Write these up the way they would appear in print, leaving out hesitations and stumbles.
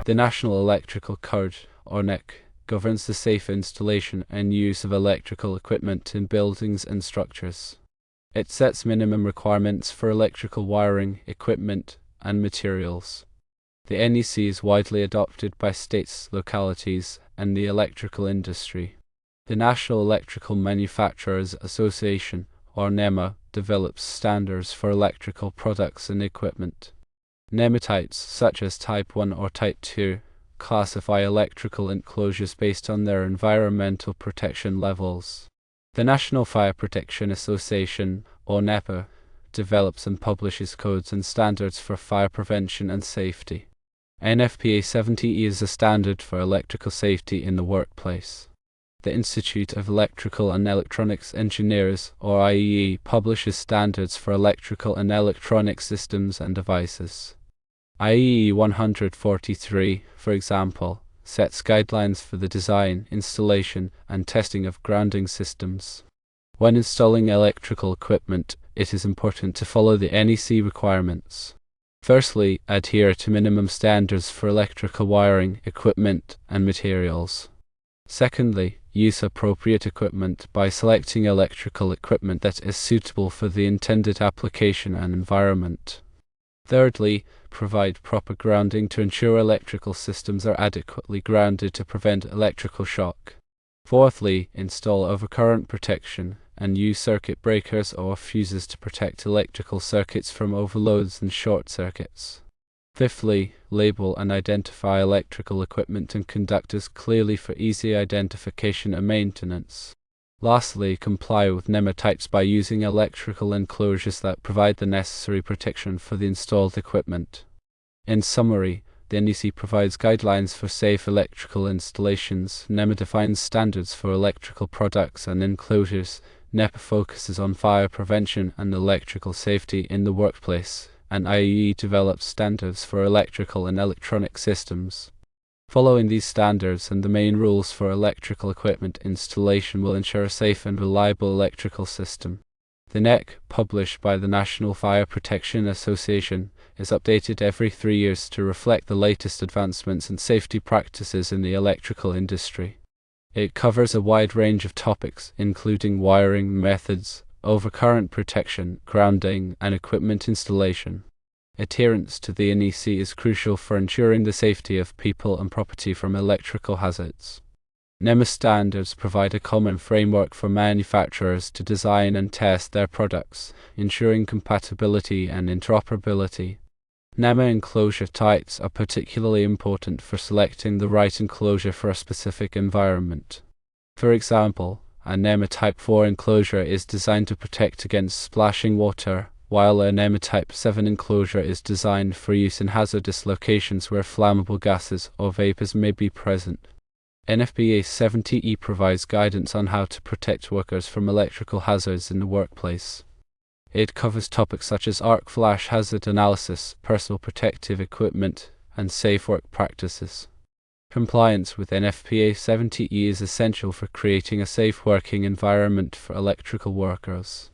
The National Electrical Code, or NEC, governs the safe installation and use of electrical equipment in buildings and structures. It sets minimum requirements for electrical wiring, equipment, and materials. The NEC is widely adopted by states, localities, and the electrical industry. The National Electrical Manufacturers Association, or NEMA, develops standards for electrical products and equipment. NEMA types, such as Type 1 or Type 2, classify electrical enclosures based on their environmental protection levels. The National Fire Protection Association, or NEPA, develops and publishes codes and standards for fire prevention and safety. NFPA 70E is a standard for electrical safety in the workplace. The Institute of Electrical and Electronics Engineers, or IEEE, publishes standards for electrical and electronic systems and devices. IEEE 143, for example, sets guidelines for the design, installation, and testing of grounding systems. When installing electrical equipment, it is important to follow the NEC requirements. Firstly, adhere to minimum standards for electrical wiring, equipment, and materials. Secondly, use appropriate equipment by selecting electrical equipment that is suitable for the intended application and environment. Thirdly, provide proper grounding to ensure electrical systems are adequately grounded to prevent electrical shock. Fourthly, install overcurrent protection and use circuit breakers or fuses to protect electrical circuits from overloads and short circuits. Fifthly, label and identify electrical equipment and conductors clearly for easy identification and maintenance. Lastly, comply with NEMA types by using electrical enclosures that provide the necessary protection for the installed equipment. In summary, the NEC provides guidelines for safe electrical installations, NEMA defines standards for electrical products and enclosures, NEPA focuses on fire prevention and electrical safety in the workplace, and IEEE develops standards for electrical and electronic systems. Following these standards and the main rules for electrical equipment installation will ensure a safe and reliable electrical system. The NEC, published by the National Fire Protection Association, is updated every 3 years to reflect the latest advancements and safety practices in the electrical industry. It covers a wide range of topics, including wiring methods, overcurrent protection, grounding, and equipment installation. Adherence to the NEC is crucial for ensuring the safety of people and property from electrical hazards. NEMA standards provide a common framework for manufacturers to design and test their products, ensuring compatibility and interoperability. NEMA enclosure types are particularly important for selecting the right enclosure for a specific environment. For example, a NEMA Type 4 enclosure is designed to protect against splashing water, while a NEMA Type 7 enclosure is designed for use in hazardous locations where flammable gases or vapors may be present. NFPA 70E provides guidance on how to protect workers from electrical hazards in the workplace. It covers topics such as arc flash hazard analysis, personal protective equipment, and safe work practices. Compliance with NFPA 70E is essential for creating a safe working environment for electrical workers.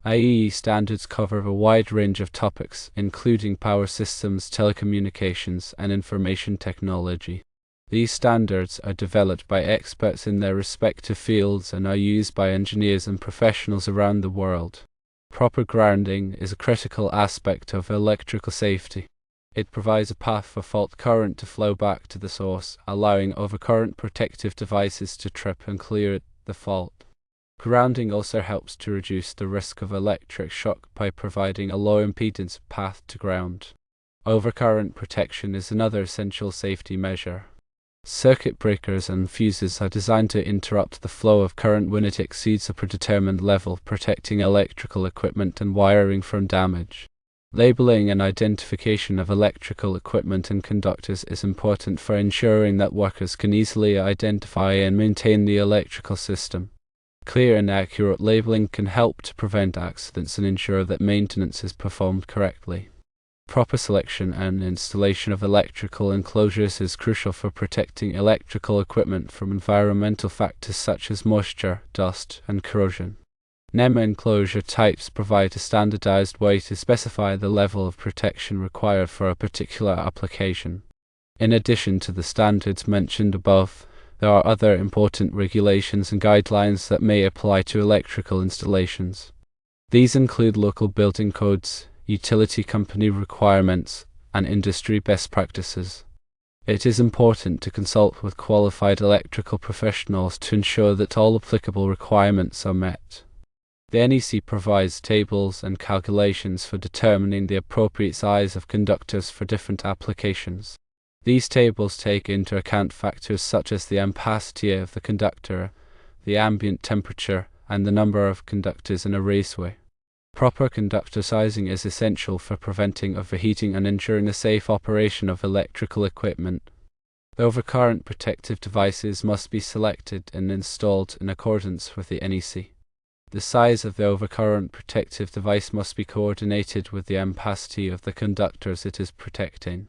IEEE standards cover a wide range of topics, including power systems, telecommunications, and information technology. These standards are developed by experts in their respective fields and are used by engineers and professionals around the world. Proper grounding is a critical aspect of electrical safety. It provides a path for fault current to flow back to the source, allowing overcurrent protective devices to trip and clear the fault. Grounding also helps to reduce the risk of electric shock by providing a low impedance path to ground. Overcurrent protection is another essential safety measure. Circuit breakers and fuses are designed to interrupt the flow of current when it exceeds a predetermined level, protecting electrical equipment and wiring from damage. Labeling and identification of electrical equipment and conductors is important for ensuring that workers can easily identify and maintain the electrical system. Clear and accurate labeling can help to prevent accidents and ensure that maintenance is performed correctly. Proper selection and installation of electrical enclosures is crucial for protecting electrical equipment from environmental factors such as moisture, dust, and corrosion. NEMA enclosure types provide a standardized way to specify the level of protection required for a particular application. In addition to the standards mentioned above, there are other important regulations and guidelines that may apply to electrical installations. These include local building codes, utility company requirements, and industry best practices. It is important to consult with qualified electrical professionals to ensure that all applicable requirements are met. The NEC provides tables and calculations for determining the appropriate size of conductors for different applications. These tables take into account factors such as the ampacity of the conductor, the ambient temperature, and the number of conductors in a raceway. Proper conductor sizing is essential for preventing overheating and ensuring the safe operation of electrical equipment. The overcurrent protective devices must be selected and installed in accordance with the NEC. The size of the overcurrent protective device must be coordinated with the ampacity of the conductors it is protecting.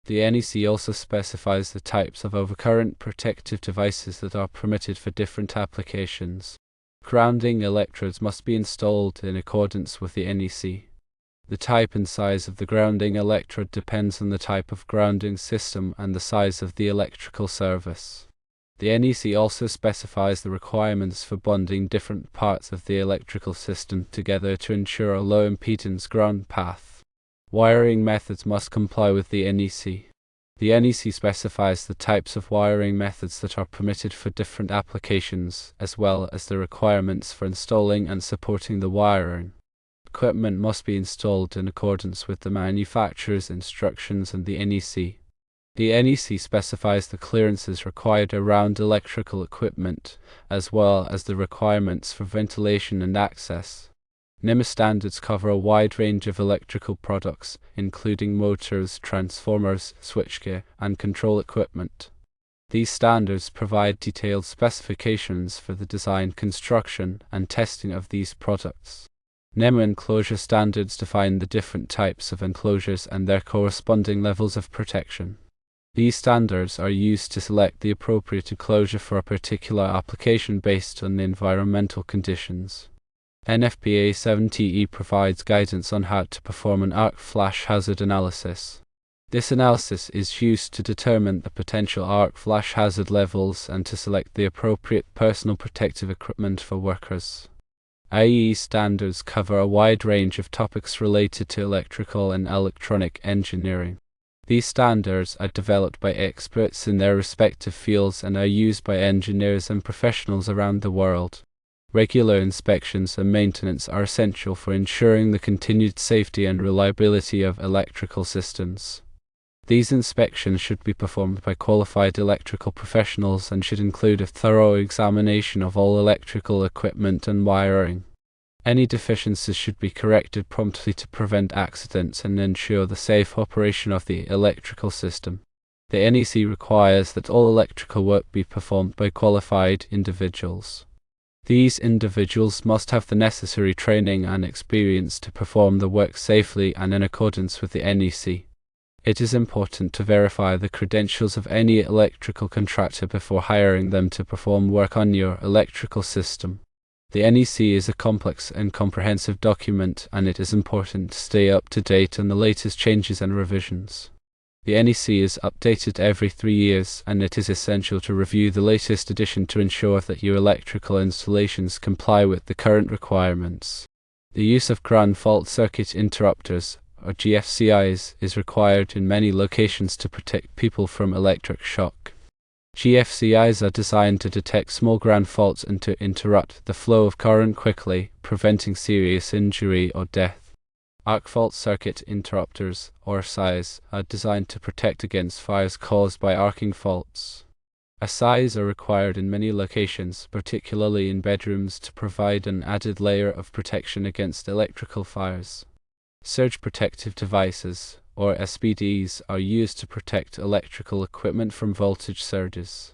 The NEC also specifies the types of overcurrent protective devices that are permitted for different applications. Grounding electrodes must be installed in accordance with the NEC. The type and size of the grounding electrode depends on the type of grounding system and the size of the electrical service. The NEC also specifies the requirements for bonding different parts of the electrical system together to ensure a low impedance ground path. Wiring methods must comply with the NEC. The NEC specifies the types of wiring methods that are permitted for different applications, as well as the requirements for installing and supporting the wiring. Equipment must be installed in accordance with the manufacturer's instructions and the NEC. The NEC specifies the clearances required around electrical equipment, as well as the requirements for ventilation and access. NEMA standards cover a wide range of electrical products, including motors, transformers, switchgear, and control equipment. These standards provide detailed specifications for the design, construction, and testing of these products. NEMA enclosure standards define the different types of enclosures and their corresponding levels of protection. These standards are used to select the appropriate enclosure for a particular application based on the environmental conditions. NFPA 70E provides guidance on how to perform an arc flash hazard analysis. This analysis is used to determine the potential arc flash hazard levels and to select the appropriate personal protective equipment for workers. IEEE standards cover a wide range of topics related to electrical and electronic engineering. These standards are developed by experts in their respective fields and are used by engineers and professionals around the world. Regular inspections and maintenance are essential for ensuring the continued safety and reliability of electrical systems. These inspections should be performed by qualified electrical professionals and should include a thorough examination of all electrical equipment and wiring. Any deficiencies should be corrected promptly to prevent accidents and ensure the safe operation of the electrical system. The NEC requires that all electrical work be performed by qualified individuals. These individuals must have the necessary training and experience to perform the work safely and in accordance with the NEC. It is important to verify the credentials of any electrical contractor before hiring them to perform work on your electrical system. The NEC is a complex and comprehensive document, and it is important to stay up to date on the latest changes and revisions. The NEC is updated every 3 years, and it is essential to review the latest edition to ensure that your electrical installations comply with the current requirements. The use of ground fault circuit interrupters, or GFCIs, is required in many locations to protect people from electric shock. GFCIs are designed to detect small ground faults and to interrupt the flow of current quickly, preventing serious injury or death. Arc fault circuit interrupters, or SIs, are designed to protect against fires caused by arcing faults. SIs are required in many locations, particularly in bedrooms, to provide an added layer of protection against electrical fires. Surge protective devices, or SPDs, are used to protect electrical equipment from voltage surges.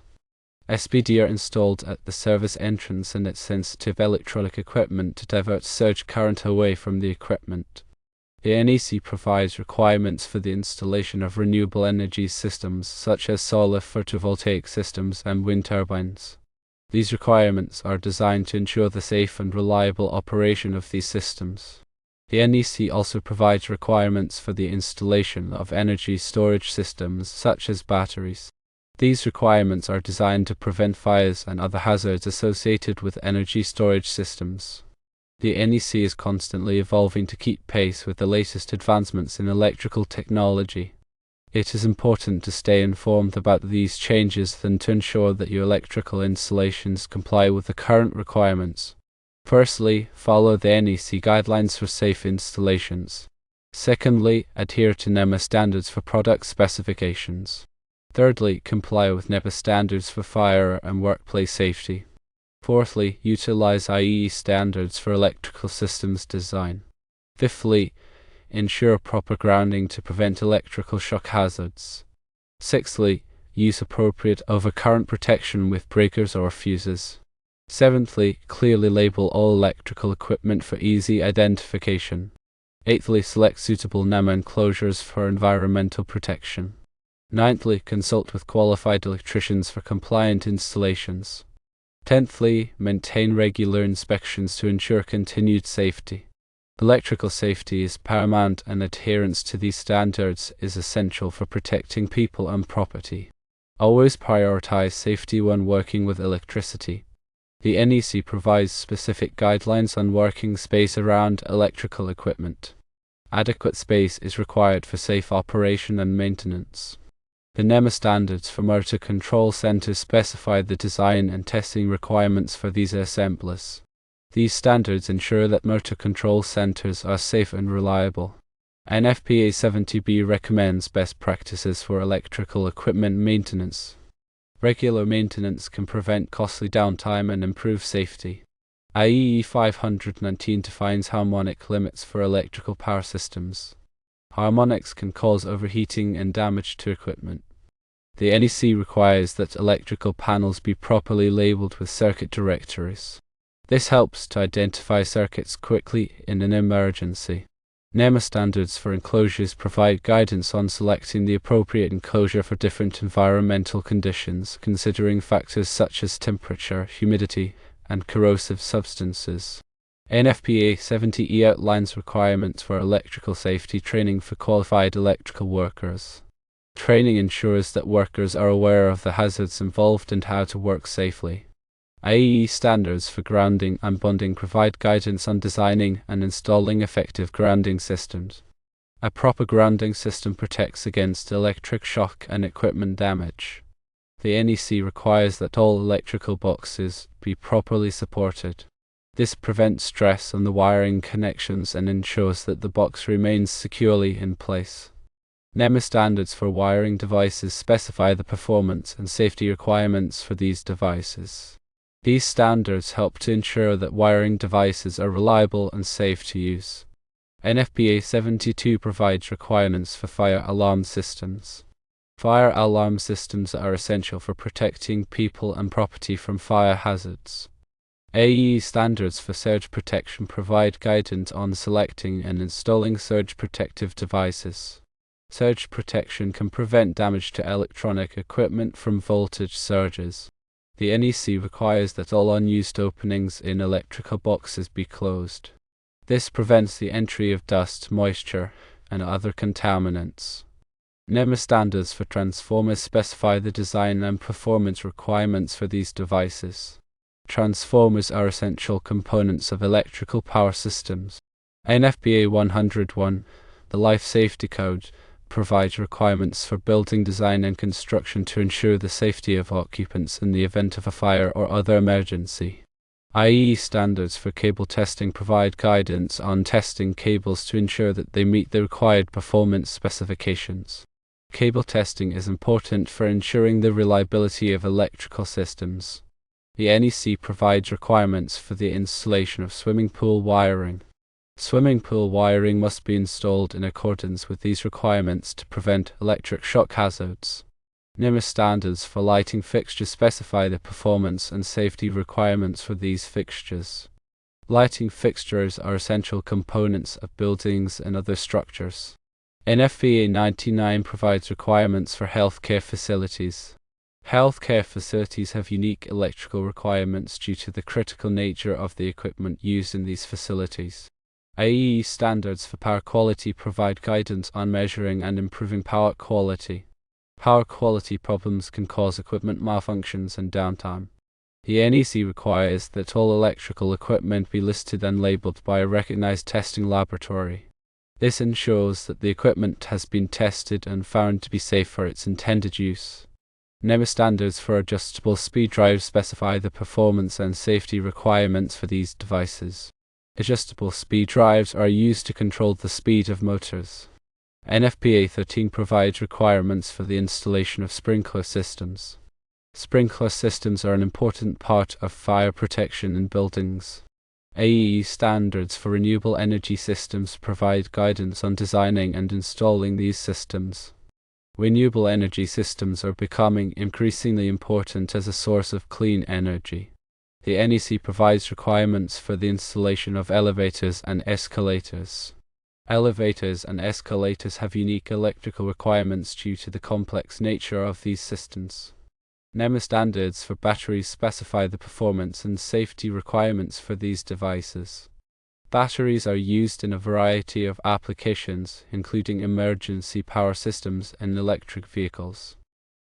SPD are installed at the service entrance and its sensitive electronic equipment to divert surge current away from the equipment. The NEC provides requirements for the installation of renewable energy systems such as solar photovoltaic systems and wind turbines. These requirements are designed to ensure the safe and reliable operation of these systems. The NEC also provides requirements for the installation of energy storage systems such as batteries. These requirements are designed to prevent fires and other hazards associated with energy storage systems. The NEC is constantly evolving to keep pace with the latest advancements in electrical technology. It is important to stay informed about these changes and to ensure that your electrical installations comply with the current requirements. Firstly, follow the NEC guidelines for safe installations. Secondly, adhere to NEMA standards for product specifications. Thirdly, comply with NEPA standards for fire and workplace safety. Fourthly, utilize IEEE standards for electrical systems design. Fifthly, ensure proper grounding to prevent electrical shock hazards. Sixthly, use appropriate overcurrent protection with breakers or fuses. Seventhly, clearly label all electrical equipment for easy identification. Eighthly, select suitable NEMA enclosures for environmental protection. Ninthly, consult with qualified electricians for compliant installations. Tenthly, maintain regular inspections to ensure continued safety. Electrical safety is paramount, and adherence to these standards is essential for protecting people and property. Always prioritize safety when working with electricity. The NEC provides specific guidelines on working space around electrical equipment. Adequate space is required for safe operation and maintenance. The NEMA standards for motor control centers specify the design and testing requirements for these assemblies. These standards ensure that motor control centers are safe and reliable. NFPA 70B recommends best practices for electrical equipment maintenance. Regular maintenance can prevent costly downtime and improve safety. IEEE 519 defines harmonic limits for electrical power systems. Harmonics can cause overheating and damage to equipment. The NEC requires that electrical panels be properly labeled with circuit directories. This helps to identify circuits quickly in an emergency. NEMA standards for enclosures provide guidance on selecting the appropriate enclosure for different environmental conditions, considering factors such as temperature, humidity, and corrosive substances. NFPA 70E outlines requirements for electrical safety training for qualified electrical workers. Training ensures that workers are aware of the hazards involved and how to work safely. IEEE standards for grounding and bonding provide guidance on designing and installing effective grounding systems. A proper grounding system protects against electric shock and equipment damage. The NEC requires that all electrical boxes be properly supported. This prevents stress on the wiring connections and ensures that the box remains securely in place. NEMA standards for wiring devices specify the performance and safety requirements for these devices. These standards help to ensure that wiring devices are reliable and safe to use. NFPA 72 provides requirements for fire alarm systems. Fire alarm systems are essential for protecting people and property from fire hazards. IEEE standards for surge protection provide guidance on selecting and installing surge protective devices. Surge protection can prevent damage to electronic equipment from voltage surges. The NEC requires that all unused openings in electrical boxes be closed. This prevents the entry of dust, moisture, and other contaminants. NEMA standards for transformers specify the design and performance requirements for these devices. Transformers are essential components of electrical power systems. NFPA 101, the Life Safety Code, provides requirements for building design and construction to ensure the safety of occupants in the event of a fire or other emergency. IEEE standards for cable testing provide guidance on testing cables to ensure that they meet the required performance specifications. Cable testing is important for ensuring the reliability of electrical systems. The NEC provides requirements for the installation of swimming pool wiring. Swimming pool wiring must be installed in accordance with these requirements to prevent electric shock hazards. NEMA standards for lighting fixtures specify the performance and safety requirements for these fixtures. Lighting fixtures are essential components of buildings and other structures. NFPA 99 provides requirements for healthcare facilities. Healthcare facilities have unique electrical requirements due to the critical nature of the equipment used in these facilities. IEEE standards for power quality provide guidance on measuring and improving power quality. Power quality problems can cause equipment malfunctions and downtime. The NEC requires that all electrical equipment be listed and labeled by a recognized testing laboratory. This ensures that the equipment has been tested and found to be safe for its intended use. NEMA standards for adjustable speed drives specify the performance and safety requirements for these devices. Adjustable speed drives are used to control the speed of motors. NFPA 13 provides requirements for the installation of sprinkler systems. Sprinkler systems are an important part of fire protection in buildings. IEEE standards for renewable energy systems provide guidance on designing and installing these systems. Renewable energy systems are becoming increasingly important as a source of clean energy. The NEC provides requirements for the installation of elevators and escalators. Elevators and escalators have unique electrical requirements due to the complex nature of these systems. NEMA standards for batteries specify the performance and safety requirements for these devices. Batteries are used in a variety of applications, including emergency power systems and electric vehicles.